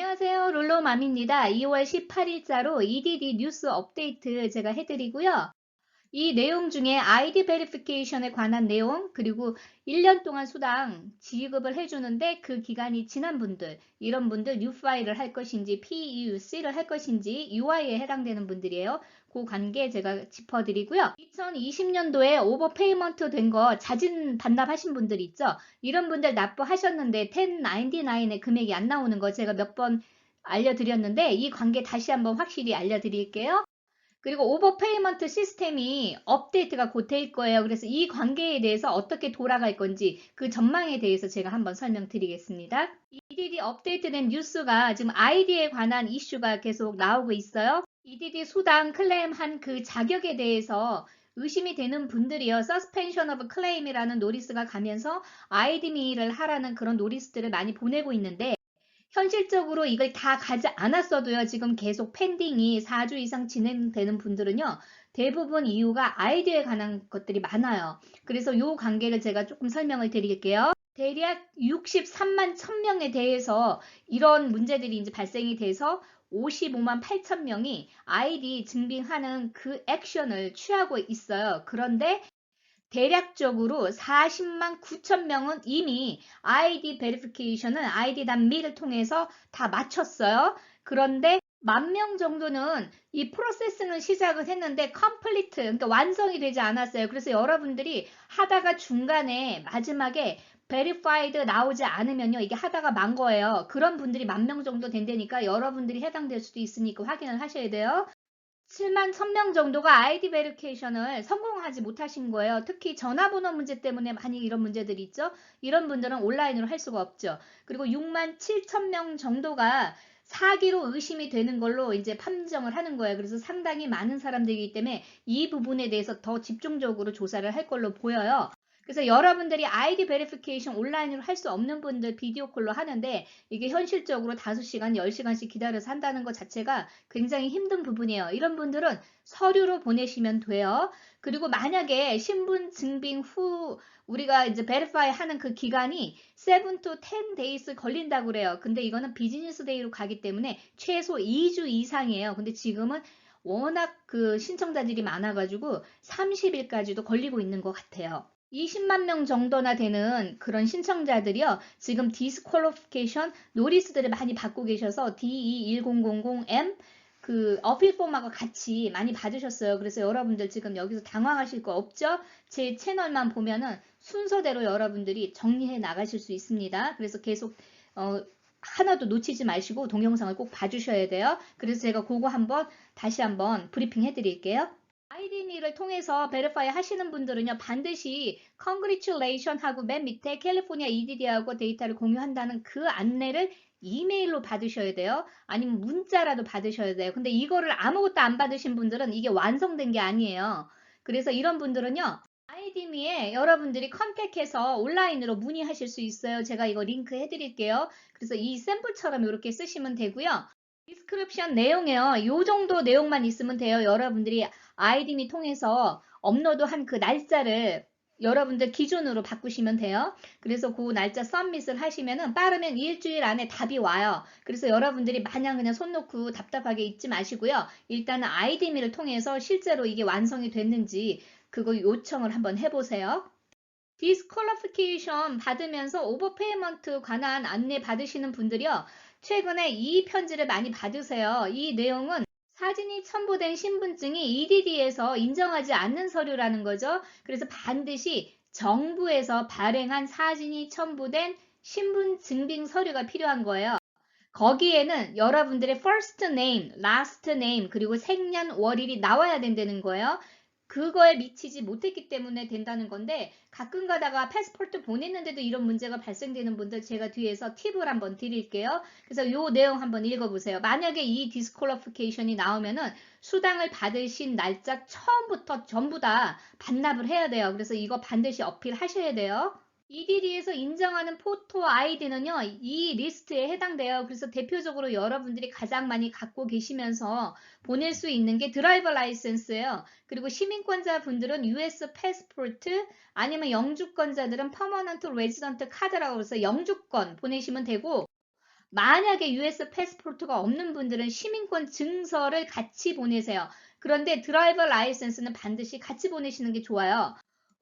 안녕하세요. 롤로맘입니다. 2월 18일자로 EDD 뉴스 업데이트 제가 해드리고요. 이 내용 중에 아이디 베리피케이션에 관한 내용, 그리고 1년 동안 수당 지급을 해주는데 그 기간이 지난 분들, 이런 분들 UFI를 할 것인지 PEUC를 할 것인지 UI에 해당되는 분들이에요. 그 관계 제가 짚어드리고요. 2020년도에 오버페이먼트 된 거 자진 반납하신 분들 있죠? 이런 분들 납부하셨는데 1099의 금액이 안 나오는 거 제가 몇 번 알려드렸는데 이 관계 다시 한번 확실히 알려드릴게요. 그리고 오버페이먼트 시스템이 업데이트가 곧 될 거예요. 그래서 이 관계에 대해서 어떻게 돌아갈 건지 그 전망에 대해서 제가 한번 설명드리겠습니다. EDD 업데이트된 뉴스가 지금 아이디에 관한 이슈가 계속 나오고 있어요. EDD 수당 클레임한 그 자격에 대해서 의심이 되는 분들이요. Suspension of Claim이라는 노리스가 가면서 아이디미를 하라는 그런 노리스들을 많이 보내고 있는데 현실적으로 이걸 다 가지 않았어도요. 지금 계속 펜딩이 4주 이상 진행되는 분들은요. 대부분 이유가 아이디어에 관한 것들이 많아요. 그래서 이 관계를 제가 조금 설명을 드릴게요. 대략 63만 1000명에 대해서 이런 문제들이 이제 발생이 돼서 55만 8천 명이 아이디 증빙하는 그 액션을 취하고 있어요. 그런데 대략적으로 40만 9천 명은 이미 아이디 베리피케이션은 아이디.me를 통해서 다 마쳤어요. 그런데 10,000명 정도는 이 프로세스는 시작을 했는데 컴플리트, 그러니까 완성이 되지 않았어요. 그래서 여러분들이 하다가 중간에 마지막에 베리파이드 나오지 않으면요. 이게 하다가 만 거예요. 그런 분들이 10,000명 정도 된다니까 여러분들이 해당될 수도 있으니까 확인을 하셔야 돼요. 7만 1000명 정도가 아이디 베리피케이션을 성공하지 못하신 거예요. 특히 전화번호 문제 때문에 많이 이런 문제들이 있죠. 이런 분들은 온라인으로 할 수가 없죠. 그리고 6만 7천 명 정도가 사기로 의심이 되는 걸로 이제 판정을 하는 거예요. 그래서 상당히 많은 사람들이기 때문에 이 부분에 대해서 더 집중적으로 조사를 할 걸로 보여요. 그래서 여러분들이 아이디 베리피케이션 온라인으로 할 수 없는 분들 비디오 콜로 하는데 이게 현실적으로 5시간, 10시간씩 기다려서 한다는 것 자체가 굉장히 힘든 부분이에요. 이런 분들은 서류로 보내시면 돼요. 그리고 만약에 신분 증빙 후 우리가 이제 베리파이 하는 그 기간이 7 to 10 days 걸린다고 그래요. 근데 이거는 비즈니스 데이로 가기 때문에 최소 2주 이상이에요. 근데 지금은 워낙 그 신청자들이 많아가지고 30일까지도 걸리고 있는 것 같아요. 20만 명 정도나 되는 그런 신청자들이요. 지금 디스퀄리피케이션 노리스들을 많이 받고 계셔서 DE1000M 그 어필 폼하고 같이 많이 받으셨어요. 그래서 여러분들 지금 여기서 당황하실 거 없죠? 제 채널만 보면은 순서대로 여러분들이 정리해 나가실 수 있습니다. 그래서 계속 하나도 놓치지 마시고 동영상을 꼭 봐주셔야 돼요. 그래서 제가 그거 다시 한번 브리핑 해드릴게요. 아이디미를 통해서 베리파이 하시는 분들은요. 반드시 congratulation 하고 맨 밑에 캘리포니아 EDD하고 데이터를 공유한다는 그 안내를 이메일로 받으셔야 돼요. 아니면 문자라도 받으셔야 돼요. 근데 이거를 아무것도 안 받으신 분들은 이게 완성된 게 아니에요. 그래서 이런 분들은요. 아이디미에 여러분들이 컨택해서 온라인으로 문의하실 수 있어요. 제가 이거 링크 해드릴게요. 그래서 이 샘플처럼 이렇게 쓰시면 되고요. 디스크립션 내용이요. 요 정도 내용만 있으면 돼요. 여러분들이 아이디미 통해서 업로드한 그 날짜를 여러분들 기준으로 바꾸시면 돼요. 그래서 그 날짜 서밋을 하시면은 빠르면 일주일 안에 답이 와요. 그래서 여러분들이 마냥 그냥 손 놓고 답답하게 있지 마시고요. 일단은 아이디미를 통해서 실제로 이게 완성이 됐는지 그거 요청을 한번 해보세요. 디스퀄리피케이션 받으면서 오버페이먼트 관한 안내 받으시는 분들이요. 최근에 이 편지를 많이 받으세요. 이 내용은 사진이 첨부된 신분증이 EDD에서 인정하지 않는 서류라는 거죠. 그래서 반드시 정부에서 발행한 사진이 첨부된 신분 증빙 서류가 필요한 거예요. 거기에는 여러분들의 first name, last name, 그리고 생년 월일이 나와야 된다는 거예요. 그거에 미치지 못했기 때문에 된다는 건데 가끔 가다가 패스포트 보냈는데도 이런 문제가 발생되는 분들 제가 뒤에서 팁을 한번 드릴게요. 그래서 이 내용 한번 읽어보세요. 만약에 이 디스퀄리피케이션이 나오면은 수당을 받으신 날짜 처음부터 전부 다 반납을 해야 돼요. 그래서 이거 반드시 어필하셔야 돼요. EDD에서 인정하는 포토 아이디는요, 이 리스트에 해당돼요. 그래서 대표적으로 여러분들이 가장 많이 갖고 계시면서 보낼 수 있는 게 드라이버 라이센스예요. 그리고 시민권자 분들은 US 패스포트 아니면 영주권자들은 퍼머넌트 레지던트 카드라고 해서 영주권 보내시면 되고 만약에 US 패스포트가 없는 분들은 시민권 증서를 같이 보내세요. 그런데 드라이버 라이센스는 반드시 같이 보내시는 게 좋아요.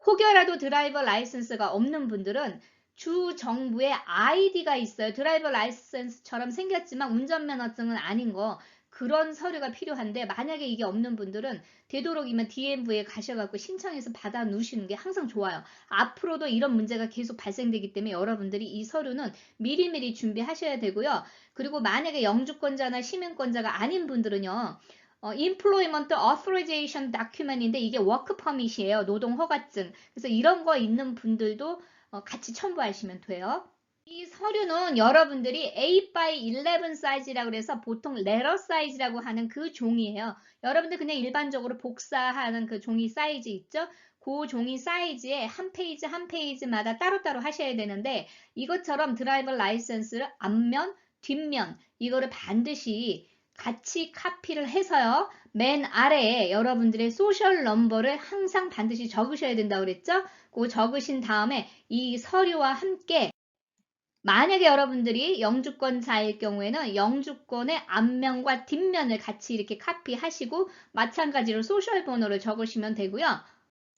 혹여라도 드라이버 라이센스가 없는 분들은 주 정부의 아이디가 있어요. 드라이버 라이센스처럼 생겼지만 운전면허증은 아닌 거. 그런 서류가 필요한데 만약에 이게 없는 분들은 되도록이면 DMV에 가셔갖고 신청해서 받아 놓으시는 게 항상 좋아요. 앞으로도 이런 문제가 계속 발생되기 때문에 여러분들이 이 서류는 미리미리 준비하셔야 되고요. 그리고 만약에 영주권자나 시민권자가 아닌 분들은요. Employment Authorization Document인데 이게 워크 퍼밋이에요. 노동 허가증. 그래서 이런 거 있는 분들도 같이 첨부하시면 돼요. 이 서류는 여러분들이 8x11 사이즈라고 해서 보통 레터 사이즈라고 하는 그 종이에요. 여러분들 그냥 일반적으로 복사하는 그 종이 사이즈 있죠? 그 종이 사이즈에 한 페이지 한 페이지마다 따로따로 하셔야 되는데 이것처럼 드라이버 라이센스를 앞면, 뒷면 이거를 반드시 같이 카피를 해서요. 맨 아래에 여러분들의 소셜 넘버를 항상 반드시 적으셔야 된다고 그랬죠? 그거 적으신 다음에 이 서류와 함께 만약에 여러분들이 영주권자일 경우에는 영주권의 앞면과 뒷면을 같이 이렇게 카피하시고 마찬가지로 소셜 번호를 적으시면 되고요.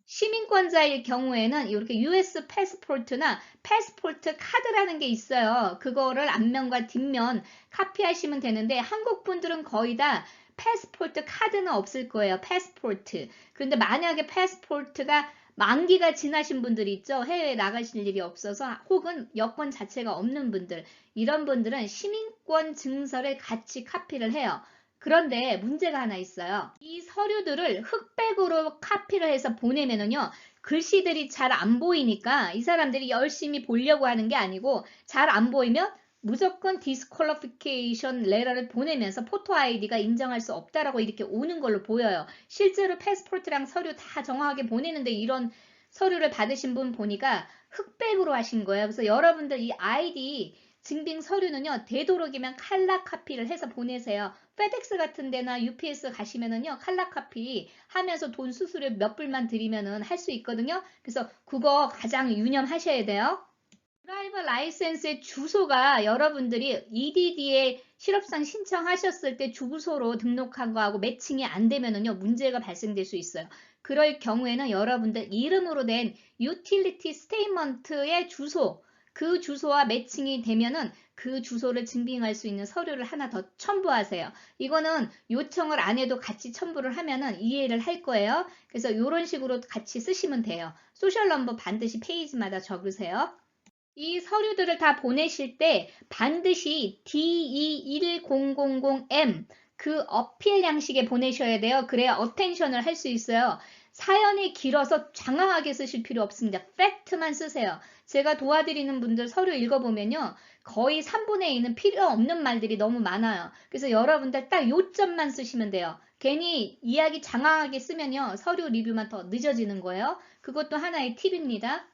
시민권자일 경우에는 이렇게 US 패스포트나 패스포트 카드라는 게 있어요. 그거를 앞면과 뒷면 카피하시면 되는데 한국 분들은 거의 다 패스포트 카드는 없을 거예요. 패스포트. 그런데 만약에 패스포트가 만기가 지나신 분들이 있죠. 해외에 나가실 일이 없어서 혹은 여권 자체가 없는 분들 이런 분들은 시민권 증서를 같이 카피를 해요. 그런데 문제가 하나 있어요. 이 서류들을 흑백으로 카피를 해서 보내면은요. 글씨들이 잘 안 보이니까 이 사람들이 열심히 보려고 하는 게 아니고 잘 안 보이면 무조건 디스퀄리피케이션 레터를 보내면서 포토 아이디가 인정할 수 없다라고 이렇게 오는 걸로 보여요. 실제로 패스포트랑 서류 다 정확하게 보내는데 이런 서류를 받으신 분 보니까 흑백으로 하신 거예요. 그래서 여러분들 이 아이디 증빙 서류는요. 되도록이면 칼라 카피를 해서 보내세요. 페덱스 같은 데나 UPS 가시면은요. 칼라 카피 하면서 돈 수수료 몇 불만 드리면은 할 수 있거든요. 그래서 그거 가장 유념하셔야 돼요. 드라이버 라이센스의 주소가 여러분들이 EDD에 실업상 신청하셨을 때 주소로 등록한 거하고 매칭이 안 되면은요, 문제가 발생될 수 있어요. 그럴 경우에는 여러분들 이름으로 된 유틸리티 스테이트먼트의 주소, 그 주소와 매칭이 되면은 그 주소를 증빙할 수 있는 서류를 하나 더 첨부하세요. 이거는 요청을 안 해도 같이 첨부를 하면은 이해를 할 거예요. 그래서 이런 식으로 같이 쓰시면 돼요. 소셜 넘버 반드시 페이지마다 적으세요. 이 서류들을 다 보내실 때 반드시 DE1000M 그 어필 양식에 보내셔야 돼요. 그래야 어텐션을 할 수 있어요. 사연이 길어서 장황하게 쓰실 필요 없습니다. 팩트만 쓰세요. 제가 도와드리는 분들 서류 읽어보면요. 거의 3분의 2는 필요 없는 말들이 너무 많아요. 그래서 여러분들 딱 요점만 쓰시면 돼요. 괜히 이야기 장황하게 쓰면요. 서류 리뷰만 더 늦어지는 거예요. 그것도 하나의 팁입니다.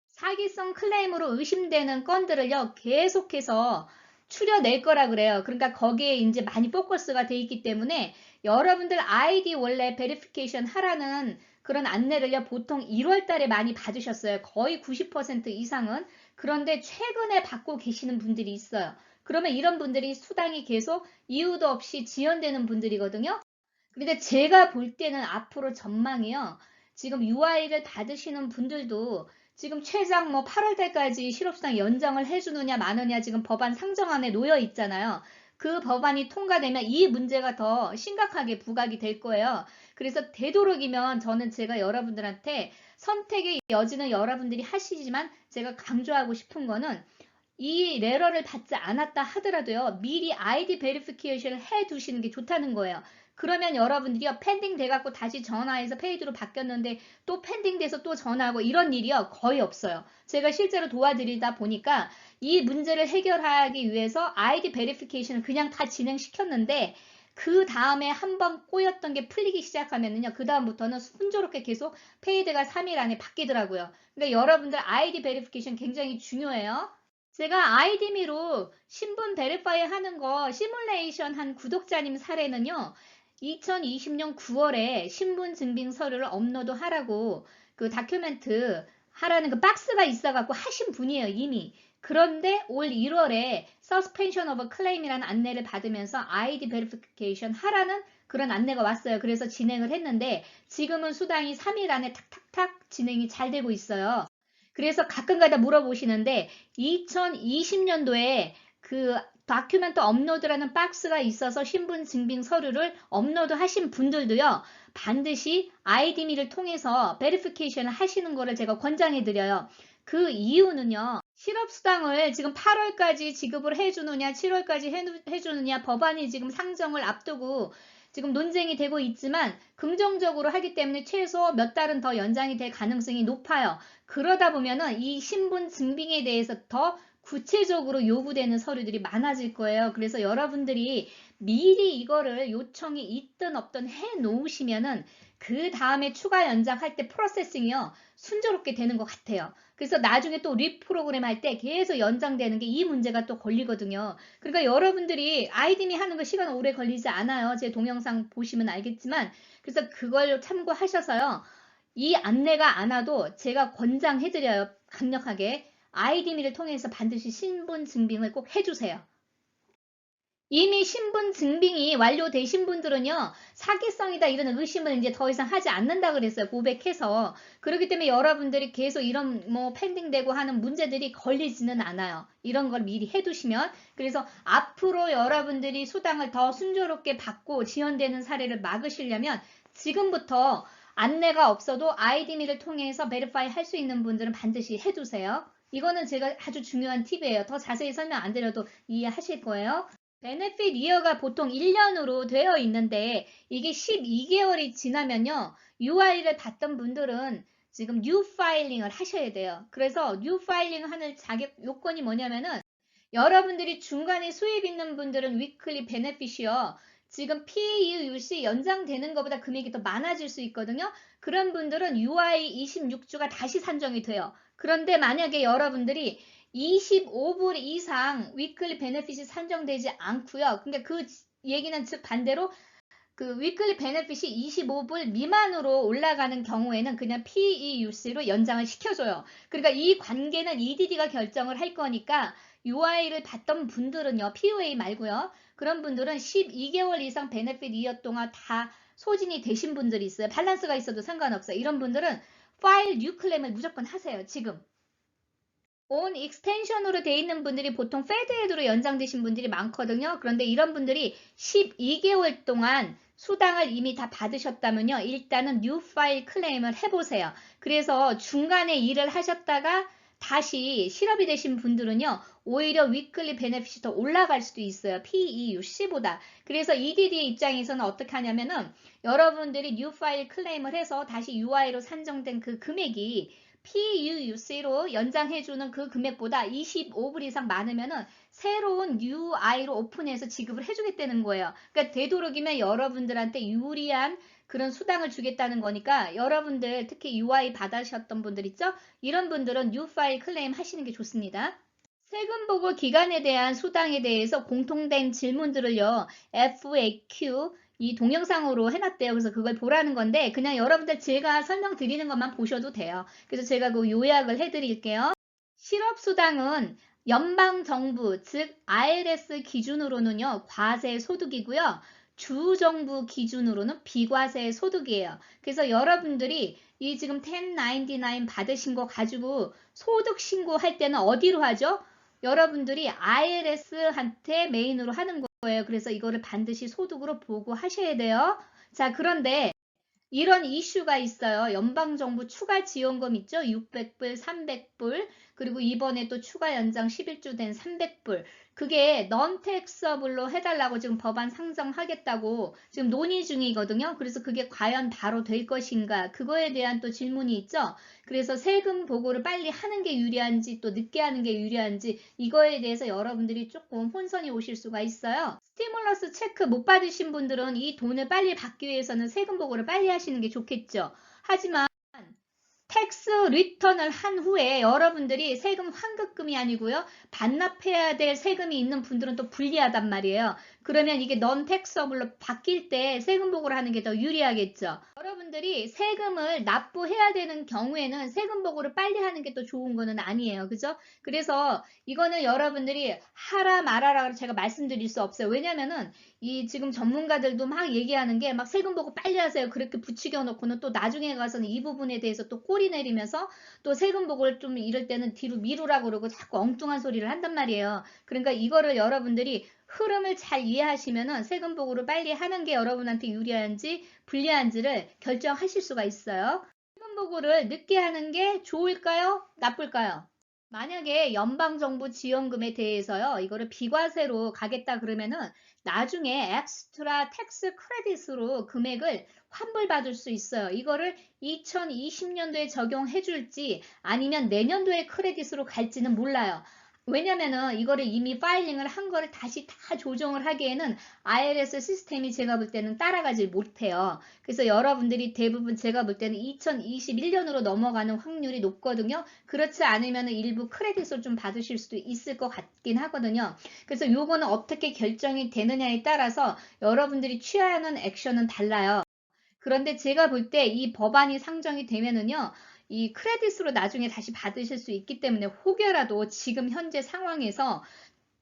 사기성 클레임으로 의심되는 건들을요, 계속해서 추려낼 거라 그래요. 그러니까 거기에 이제 많이 포커스가 돼 있기 때문에 여러분들 아이디 원래 베리피케이션 하라는 그런 안내를요, 보통 1월 달에 많이 받으셨어요. 거의 90% 이상은. 그런데 최근에 받고 계시는 분들이 있어요. 그러면 이런 분들이 수당이 계속 이유도 없이 지연되는 분들이거든요. 근데 제가 볼 때는 앞으로 전망이요. 지금 UI를 받으시는 분들도 지금 최장 뭐 8월 달까지 실업수당 연장을 해주느냐 마느냐 지금 법안 상정안에 놓여 있잖아요. 그 법안이 통과되면 이 문제가 더 심각하게 부각이 될 거예요. 그래서 되도록이면 저는 제가 여러분들한테 선택의 여지는 여러분들이 하시지만 제가 강조하고 싶은 거는 이 레러를 받지 않았다 하더라도요. 미리 아이디 베리피케이션을 해 두시는 게 좋다는 거예요. 그러면 여러분들이요. 펜딩 돼갖고 다시 전화해서 페이지로 바뀌었는데 또 펜딩 돼서 또 전화하고 이런 일이요. 거의 없어요. 제가 실제로 도와드리다 보니까 이 문제를 해결하기 위해서 아이디 베리피케이션을 그냥 다 진행시켰는데 그 다음에 한번 꼬였던 게 풀리기 시작하면은요. 그 다음부터는 순조롭게 계속 페이드가 3일 안에 바뀌더라고요. 그러니까 여러분들 아이디 베리피케이션 굉장히 중요해요. 제가 아이디미로 신분 베리파이 하는 거 시뮬레이션 한 구독자님 사례는요. 2020년 9월에 신분 증빙 서류를 업로드 하라고 그 다큐멘트 하라는 그 박스가 있어갖고 하신 분이에요, 이미. 그런데 올 1월에 Suspension of Claim이라는 안내를 받으면서 ID Verification 하라는 그런 안내가 왔어요. 그래서 진행을 했는데 지금은 수당이 3일 안에 탁탁탁 진행이 잘 되고 있어요. 그래서 가끔가다 물어보시는데 2020년도에 그 다큐멘트 업로드라는 박스가 있어서 신분 증빙 서류를 업로드 하신 분들도요. 반드시 아이디미를 통해서 베리피케이션을 하시는 거를 제가 권장해 드려요. 그 이유는요. 실업수당을 지금 8월까지 지급을 해주느냐 7월까지 해주느냐 법안이 지금 상정을 앞두고 지금 논쟁이 되고 있지만 긍정적으로 하기 때문에 최소 몇 달은 더 연장이 될 가능성이 높아요. 그러다 보면은 이 신분 증빙에 대해서 더 구체적으로 요구되는 서류들이 많아질 거예요. 그래서 여러분들이 미리 이거를 요청이 있든 없든 해 놓으시면은 그 다음에 추가 연장할 때 프로세싱이요. 순조롭게 되는 것 같아요. 그래서 나중에 또 리프로그램 할 때 계속 연장되는 게 이 문제가 또 걸리거든요. 그러니까 여러분들이 아이디미 하는 거 시간 오래 걸리지 않아요. 제 동영상 보시면 알겠지만 그래서 그걸 참고하셔서요. 이 안내가 안 와도 제가 권장해드려요. 강력하게. 아이디미를 통해서 반드시 신분 증빙을 꼭 해주세요. 이미 신분 증빙이 완료되신 분들은요, 사기성이다 이런 의심을 이제 더 이상 하지 않는다 그랬어요. 고백해서. 그렇기 때문에 여러분들이 계속 이런 뭐 펜딩되고 하는 문제들이 걸리지는 않아요. 이런 걸 미리 해두시면. 그래서 앞으로 여러분들이 수당을 더 순조롭게 받고 지연되는 사례를 막으시려면 지금부터 안내가 없어도 아이디미를 통해서 베리파이 할 수 있는 분들은 반드시 해두세요. 이거는 제가 아주 중요한 팁이에요. 더 자세히 설명 안 드려도 이해하실 거예요. 베네핏 이어가 보통 1년으로 되어 있는데 이게 12개월이 지나면요. UI를 받던 분들은 지금 뉴 파일링을 하셔야 돼요. 그래서 뉴 파일링 하는 자격 요건이 뭐냐면은 여러분들이 중간에 수입 있는 분들은 위클리 베네핏이요. 지금 PEUC 연장되는 것보다 금액이 더 많아질 수 있거든요. 그런 분들은 UI 26주가 다시 산정이 돼요. 그런데 만약에 여러분들이 25불 이상 위클리 베네핏이 산정되지 않고요. 그러니까 그 얘기는 즉 반대로 그 위클리 베네핏이 25불 미만으로 올라가는 경우에는 그냥 PEUC로 연장을 시켜줘요. 그러니까 이 관계는 EDD가 결정을 할 거니까 UI를 받던 분들은요. POA 말고요. 그런 분들은 12개월 이상 베네핏 이어 동안 다 소진이 되신 분들이 있어요. 밸런스가 있어도 상관없어요. 이런 분들은 파일 뉴 클레임을 무조건 하세요. 지금. 온 익스텐션으로 돼 있는 분들이 보통 페드헤드로 연장되신 분들이 많거든요. 그런데 이런 분들이 12개월 동안 수당을 이미 다 받으셨다면요. 일단은 뉴 파일 클레임을 해보세요. 그래서 중간에 일을 하셨다가 다시 실업이 되신 분들은요. 오히려 위클리 베네핏이 더 올라갈 수도 있어요. PEUC보다. 그래서 EDD의 입장에서는 어떻게 하냐면은 여러분들이 뉴 파일 클레임을 해서 다시 UI로 산정된 그 금액이 PUUC로 연장해주는 그 금액보다 25불 이상 많으면은 새로운 UI로 오픈해서 지급을 해주겠다는 거예요. 그러니까 되도록이면 여러분들한테 유리한 그런 수당을 주겠다는 거니까 여러분들 특히 UI 받으셨던 분들 있죠? 이런 분들은 뉴 파일 클레임 하시는 게 좋습니다. 세금 보고 기간에 대한 수당에 대해서 공통된 질문들을요. FAQ 이 동영상으로 해놨대요. 그래서 그걸 보라는 건데 그냥 여러분들 제가 설명드리는 것만 보셔도 돼요. 그래서 제가 그 요약을 해드릴게요. 실업수당은 연방정부 즉 IRS 기준으로는요. 과세 소득이고요. 주정부 기준으로는 비과세 소득이에요. 그래서 여러분들이 이 지금 1099 받으신 거 가지고 소득 신고할 때는 어디로 하죠? 여러분들이 IRS한테 메인으로 하는 거예요. 그래서 이거를 반드시 소득으로 보고하셔야 돼요. 자, 그런데 이런 이슈가 있어요. 연방정부 추가 지원금 있죠? 600불, 300불, 그리고 이번에 또 추가 연장 11주 된 300불. 그게 non-taxable로 해달라고 지금 법안 상정하겠다고 지금 논의 중이거든요. 그래서 그게 과연 바로 될 것인가? 그거에 대한 또 질문이 있죠. 그래서 세금 보고를 빨리 하는 게 유리한지 또 늦게 하는 게 유리한지 이거에 대해서 여러분들이 조금 혼선이 오실 수가 있어요. 스티뮬러스 체크 못 받으신 분들은 이 돈을 빨리 받기 위해서는 세금 보고를 빨리 하시는 게 좋겠죠. 하지만 텍스 리턴을 한 후에 여러분들이 세금 환급금이 아니고요. 반납해야 될 세금이 있는 분들은 또 불리하단 말이에요. 그러면 이게 넌 텍서블로 바뀔 때 세금 보고를 하는 게 더 유리하겠죠. 여러분들이 세금을 납부해야 되는 경우에는 세금 보고를 빨리 하는 게 더 좋은 거는 아니에요. 그죠? 그래서 이거는 여러분들이 하라 말아라 제가 말씀드릴 수 없어요. 왜냐면은 이 지금 전문가들도 막 얘기하는 게 막 세금 보고 빨리 하세요. 그렇게 부추겨 놓고는 또 나중에 가서는 이 부분에 대해서 또 꼬리 내리면서 또 세금 보고를 좀 이럴 때는 뒤로 미루라고 그러고 자꾸 엉뚱한 소리를 한단 말이에요. 그러니까 이거를 여러분들이 흐름을 잘 이해하시면은 세금 보고를 빨리 하는 게 여러분한테 유리한지 불리한지를 결정하실 수가 있어요. 세금 보고를 늦게 하는 게 좋을까요? 나쁠까요? 만약에 연방정부 지원금에 대해서요, 이거를 비과세로 가겠다 그러면은 나중에 엑스트라 텍스 크레딧으로 금액을 환불받을 수 있어요. 이거를 2020년도에 적용해 줄지 아니면 내년도에 크레딧으로 갈지는 몰라요. 왜냐면은 이거를 이미 파일링을 한 거를 다시 다 조정을 하기에는 IRS 시스템이 제가 볼 때는 따라가질 못해요. 그래서 여러분들이 대부분 제가 볼 때는 2021년으로 넘어가는 확률이 높거든요. 그렇지 않으면 일부 크레딧을 좀 받으실 수도 있을 것 같긴 하거든요. 그래서 요거는 어떻게 결정이 되느냐에 따라서 여러분들이 취하는 액션은 달라요. 그런데 제가 볼 때 이 법안이 상정이 되면은요, 이 크레딧으로 나중에 다시 받으실 수 있기 때문에 혹여라도 지금 현재 상황에서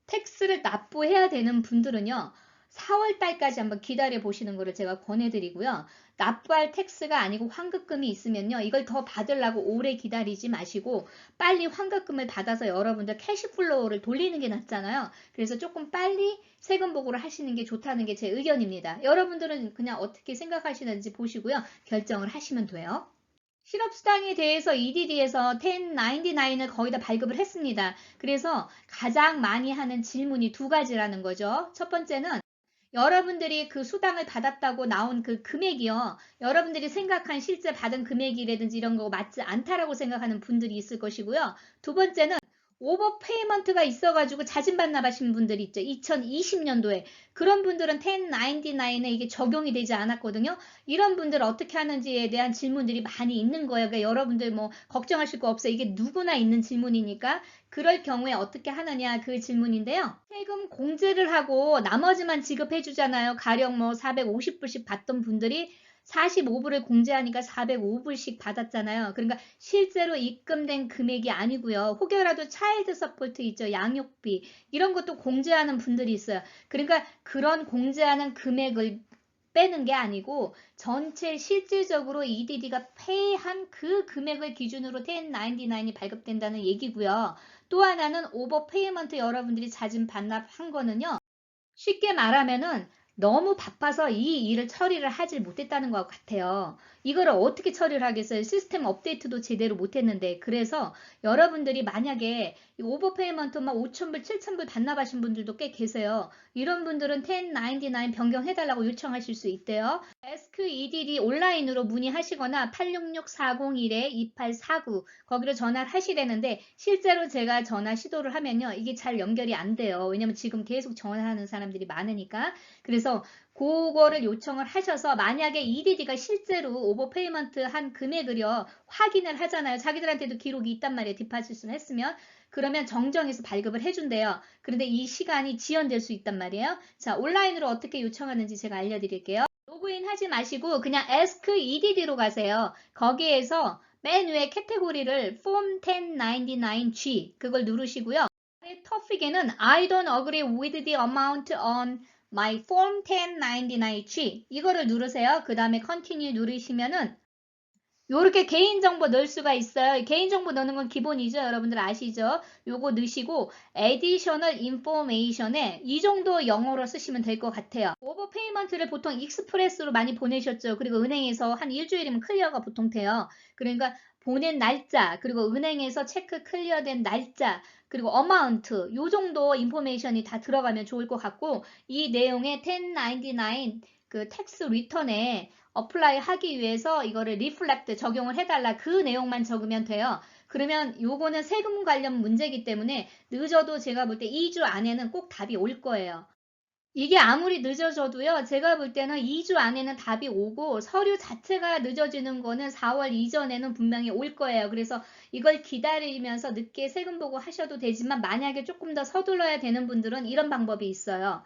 텍스를 납부해야 되는 분들은요, 4월 달까지 한번 기다려 보시는 거를 제가 권해드리고요. 납부할 텍스가 아니고 환급금이 있으면요, 이걸 더 받으려고 오래 기다리지 마시고 빨리 환급금을 받아서 여러분들 캐시플로우를 돌리는 게 낫잖아요. 그래서 조금 빨리 세금 보고를 하시는 게 좋다는 게 제 의견입니다. 여러분들은 그냥 어떻게 생각하시는지 보시고요. 결정을 하시면 돼요. 실업수당에 대해서 EDD에서 1099을 거의 다 발급을 했습니다. 그래서 가장 많이 하는 질문이 두 가지라는 거죠. 첫 번째는 여러분들이 그 수당을 받았다고 나온 그 금액이요. 여러분들이 생각한 실제 받은 금액이라든지 이런 거 맞지 않다라고 생각하는 분들이 있을 것이고요. 두 번째는 오버페이먼트가 있어가지고 자진반납 하신 분들이 있죠. 2020년도에. 그런 분들은 1099에 이게 적용이 되지 않았거든요. 이런 분들 어떻게 하는지에 대한 질문들이 많이 있는 거예요. 그러니까 여러분들 뭐 걱정하실 거 없어요. 이게 누구나 있는 질문이니까. 그럴 경우에 어떻게 하느냐 그 질문인데요. 세금 공제를 하고 나머지만 지급해 주잖아요. 가령 뭐 450불씩 받던 분들이 45불을 공제하니까 405불씩 받았잖아요. 그러니까 실제로 입금된 금액이 아니고요. 혹여라도 차일드 서포트 있죠. 양육비 이런 것도 공제하는 분들이 있어요. 그러니까 그런 공제하는 금액을 빼는 게 아니고 전체 실질적으로 EDD가 페이한 그 금액을 기준으로 1099이 발급된다는 얘기고요. 또 하나는 오버페이먼트 여러분들이 자진 반납한 거는요. 쉽게 말하면은 너무 바빠서 이 일을 처리를 하질 못했다는 것 같아요. 이거를 어떻게 처리를 하겠어요? 시스템 업데이트도 제대로 못했는데. 그래서 여러분들이 만약에 오버페이먼트만 5,000불, 7,000불 반납하신 분들도 꽤 계세요. 이런 분들은 1099 변경해달라고 요청하실 수 있대요. Ask EDD 온라인으로 문의하시거나 866-401-2849 거기로 전화를 하시려는데 실제로 제가 전화 시도를 하면요. 이게 잘 연결이 안 돼요. 왜냐면 지금 계속 전화하는 사람들이 많으니까. 그래서 그거를 요청을 하셔서 만약에 EDD가 실제로 오버페이먼트 한 금액을요. 확인을 하잖아요. 자기들한테도 기록이 있단 말이에요. 디파짓을 했으면. 그러면 정정해서 발급을 해준대요. 그런데 이 시간이 지연될 수 있단 말이에요. 자, 온라인으로 어떻게 요청하는지 제가 알려드릴게요. 로그인 하지 마시고 그냥 Ask EDD로 가세요. 거기에서 맨 위에 캐테고리를 Form 1099G 그걸 누르시고요. 토픽에는 I don't agree with the amount on my Form 1099G 이거를 누르세요. 그 다음에 Continue 누르시면은 요렇게 개인정보 넣을 수가 있어요. 개인정보 넣는 건 기본이죠. 여러분들 아시죠? 요거 넣으시고 Additional Information에 이 정도 영어로 쓰시면 될 것 같아요. 오버페이먼트를 보통 익스프레스로 많이 보내셨죠. 그리고 은행에서 한 일주일이면 클리어가 보통 돼요. 그러니까 보낸 날짜, 그리고 은행에서 체크 클리어된 날짜, 그리고 어마운트 요 정도 인포메이션이 다 들어가면 좋을 것 같고 이 내용에 1099 그 텍스 리턴에 어플라이 하기 위해서 이거를 리플렉트 적용을 해달라 그 내용만 적으면 돼요. 그러면 요거는 세금 관련 문제이기 때문에 늦어도 제가 볼 때 2주 안에는 꼭 답이 올 거예요. 이게 아무리 늦어져도요. 제가 볼 때는 2주 안에는 답이 오고 서류 자체가 늦어지는 거는 4월 이전에는 분명히 올 거예요. 그래서 이걸 기다리면서 늦게 세금 보고 하셔도 되지만 만약에 조금 더 서둘러야 되는 분들은 이런 방법이 있어요.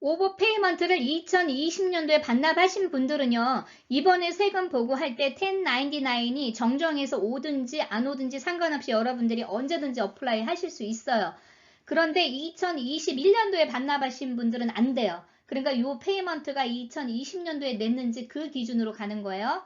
오버페이먼트를 2020년도에 반납하신 분들은요, 이번에 세금 보고할 때 1099이 정정해서 오든지 안 오든지 상관없이 여러분들이 언제든지 어플라이 하실 수 있어요. 그런데 2021년도에 반납하신 분들은 안 돼요. 그러니까 이 페이먼트가 2020년도에 냈는지 그 기준으로 가는 거예요.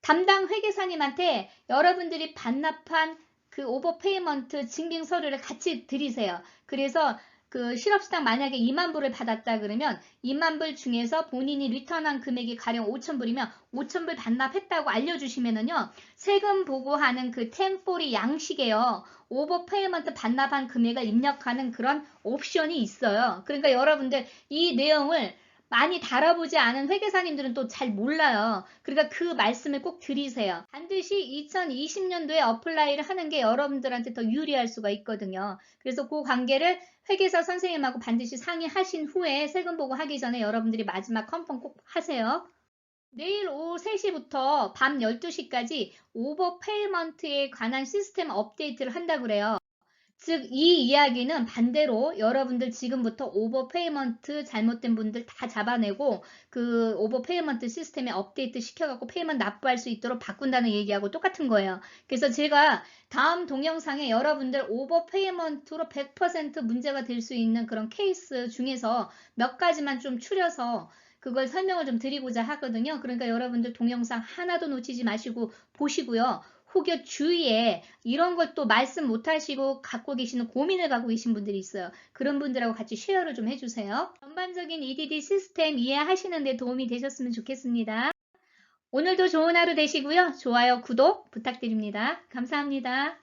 담당 회계사님한테 여러분들이 반납한 그 오버페이먼트 증빙 서류를 같이 드리세요. 그래서 그 실업수당 만약에 2만 불을 받았다 그러면 2만 불 중에서 본인이 리턴한 금액이 가령 5천 불이면 5천 불 반납했다고 알려주시면은요, 세금 보고하는 그 템포리 양식에요, 오버페이먼트 반납한 금액을 입력하는 그런 옵션이 있어요. 그러니까 여러분들 이 내용을 많이 달아보지 않은 회계사님들은 또 잘 몰라요. 그러니까 그 말씀을 꼭 드리세요. 반드시 2020년도에 어플라이를 하는 게 여러분들한테 더 유리할 수가 있거든요. 그래서 그 관계를 회계사 선생님하고 반드시 상의하신 후에 세금 보고 하기 전에 여러분들이 마지막 컨펌 꼭 하세요. 내일 오후 3시부터 밤 12시까지 오버페이먼트에 관한 시스템 업데이트를 한다고 그래요. 즉, 이 이야기는 반대로 여러분들 지금부터 오버페이먼트 잘못된 분들 다 잡아내고 그 오버페이먼트 시스템에 업데이트 시켜갖고 페이먼트 납부할 수 있도록 바꾼다는 얘기하고 똑같은 거예요. 그래서 제가 다음 동영상에 여러분들 오버페이먼트로 100% 문제가 될 수 있는 그런 케이스 중에서 몇 가지만 좀 추려서 그걸 설명을 좀 드리고자 하거든요. 그러니까 여러분들 동영상 하나도 놓치지 마시고 보시고요. 혹여 주위에 이런 걸 또 말씀 못 하시고 갖고 계시는 고민을 갖고 계신 분들이 있어요. 그런 분들하고 같이 쉐어를 좀 해주세요. 전반적인 EDD 시스템 이해하시는 데 도움이 되셨으면 좋겠습니다. 오늘도 좋은 하루 되시고요. 좋아요, 구독 부탁드립니다. 감사합니다.